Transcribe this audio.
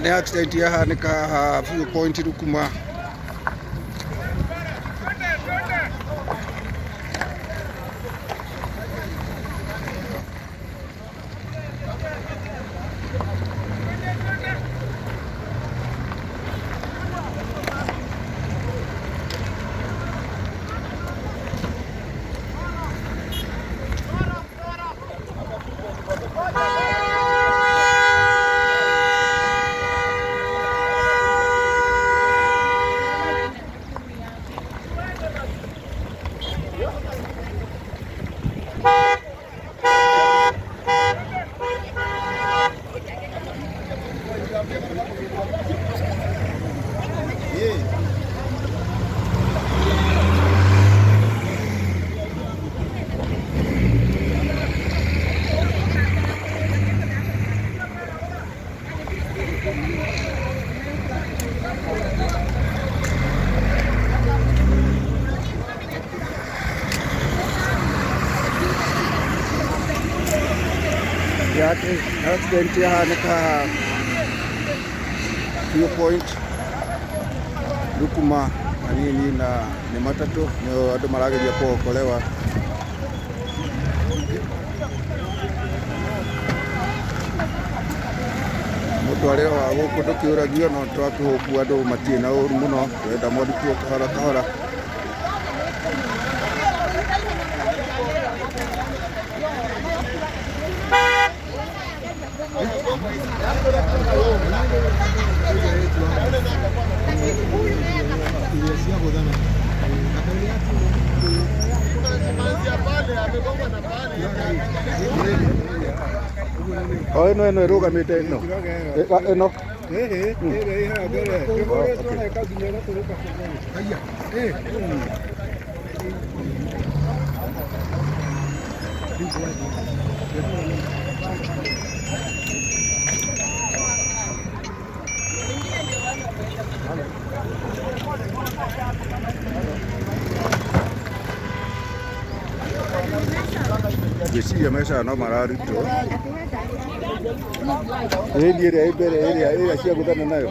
Nĩ accident yahanĩka viewpoint Rukuma. Accident yahanĩka viewpoint Rukuma hanini na nĩ matatũ nĩo andũ marageria kuokolewa. Mũtwarĩre wa gũkũ ndũkĩũragio no twakĩhũku andũ matirĩ na ũru mũno, twenda morutwo kahora kahora. Eno ĩrũgamĩte ĩno. Ĩno. Ngĩciria maica no mararutwo. Hĩndĩ ĩrĩa ĩ mbere ĩrĩa cia gũthana nayo.